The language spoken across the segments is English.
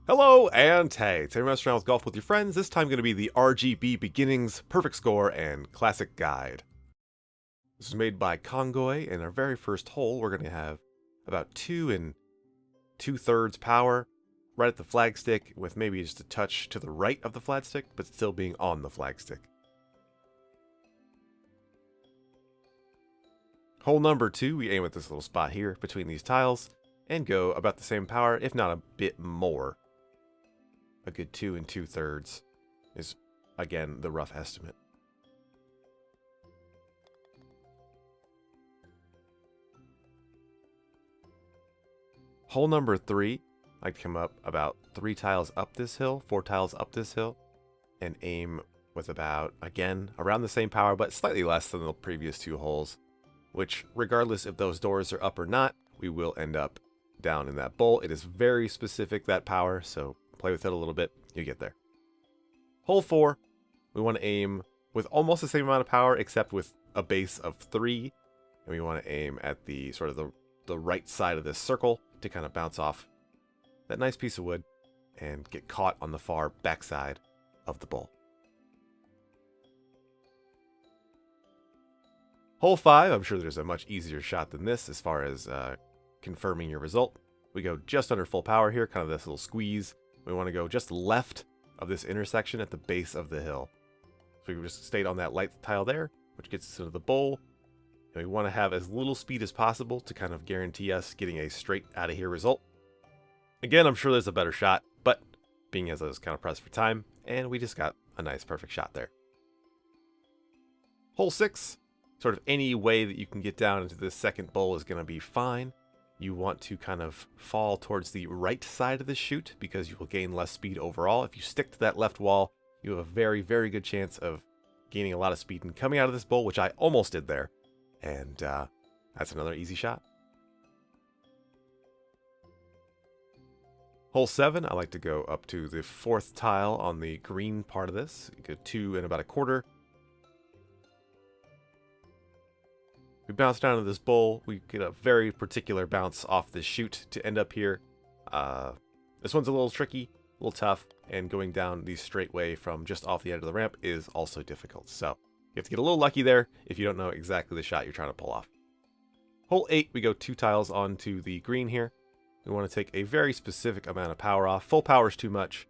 Hello and hey, today we're messing around with golf with your friends. This time going to be the RGB Beginnings, Perfect Score, and Classic Guide. This was made by Congoy, and our very first hole we're going to have about 2 2/3 power right at the flagstick with maybe just a touch to the right of the flagstick, but still being on the flagstick. Hole number 2, we aim at this little spot here between these tiles and go about the same power, if not a bit more. A good 2 2/3 is, again, the rough estimate. Hole number 3, I come up about 3 tiles up this hill, 4 tiles up this hill, and aim with about, again, around the same power, but slightly less than the previous 2 holes, which, regardless if those doors are up or not, we will end up down in that bowl. It is very specific, that power, so play with it a little bit, you get there. Hole 4, we want to aim with almost the same amount of power, except with a base of 3, and we want to aim at the sort of the right side of this circle to kind of bounce off that nice piece of wood and get caught on the far backside of the bowl. Hole 5, I'm sure there's a much easier shot than this as far as confirming your result. We go just under full power here, kind of this little squeeze. We want to go just left of this intersection at the base of the hill. So we just stayed on that light tile there, which gets us into the bowl. And we want to have as little speed as possible to kind of guarantee us getting a straight out of here result. Again, I'm sure there's a better shot, but being as I was kind of pressed for time, and we just got a nice perfect shot there. Hole 6, sort of any way that you can get down into this second bowl is going to be fine. You want to kind of fall towards the right side of the chute because you will gain less speed overall. If you stick to that left wall, you have a very, very good chance of gaining a lot of speed and coming out of this bowl, which I almost did there. And that's another easy shot. Hole 7, I like to go up to the 4th tile on the green part of this. You go 2 and about a quarter. We bounce down to this bowl. We get a very particular bounce off this chute to end up here. This one's a little tricky, a little tough, and going down the straight way from just off the edge of the ramp is also difficult. So you have to get a little lucky there if you don't know exactly the shot you're trying to pull off. Hole 8, we go 2 tiles onto the green here. We want to take a very specific amount of power off. Full power is too much,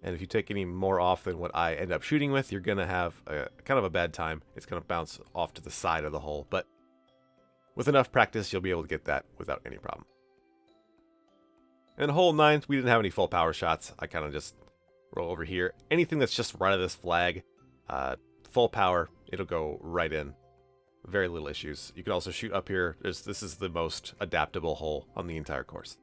and if you take any more off than what I end up shooting with, you're going to have kind of a bad time. It's going to bounce off to the side of the hole, but with enough practice, you'll be able to get that without any problem. And hole 9, we didn't have any full power shots. I kind of just roll over here. Anything that's just right of this flag, full power, it'll go right in. Very little issues. You can also shoot up here. This is the most adaptable hole on the entire course.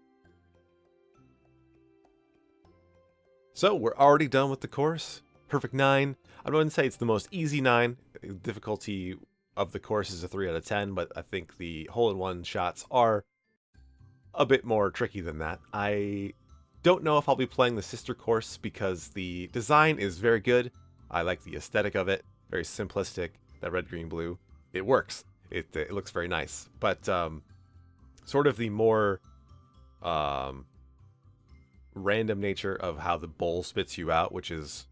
So we're already done with the course. Perfect 9. I wouldn't say it's the most easy 9. Difficulty of the course is a 3 out of 10, but I think the hole-in-one shots are a bit more tricky than that. I don't know if I'll be playing the sister course because the design is very good. I like the aesthetic of it. Very simplistic. That red, green, blue. It works. It looks very nice. But sort of the more random nature of how the bowl spits you out, which is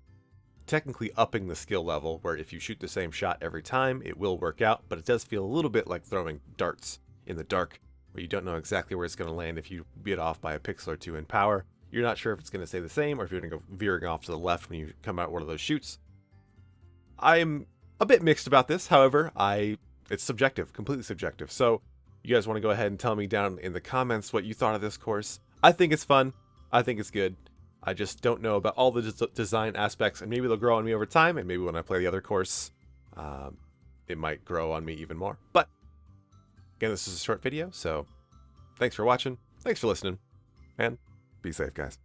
technically upping the skill level, where if you shoot the same shot every time, it will work out, but it does feel a little bit like throwing darts in the dark, where you don't know exactly where it's going to land. If you beat off by a pixel or 2 in power, you're not sure if it's going to stay the same, or if you're going to go veering off to the left when you come out one of those shoots. I'm a bit mixed about this, however, it's subjective, completely subjective, so you guys want to go ahead and tell me down in the comments what you thought of this course. I think it's fun. I think it's good. I just don't know about all the design aspects, and maybe they'll grow on me over time, and maybe when I play the other course, it might grow on me even more. But, again, this is a short video, so thanks for watching, thanks for listening, and be safe, guys.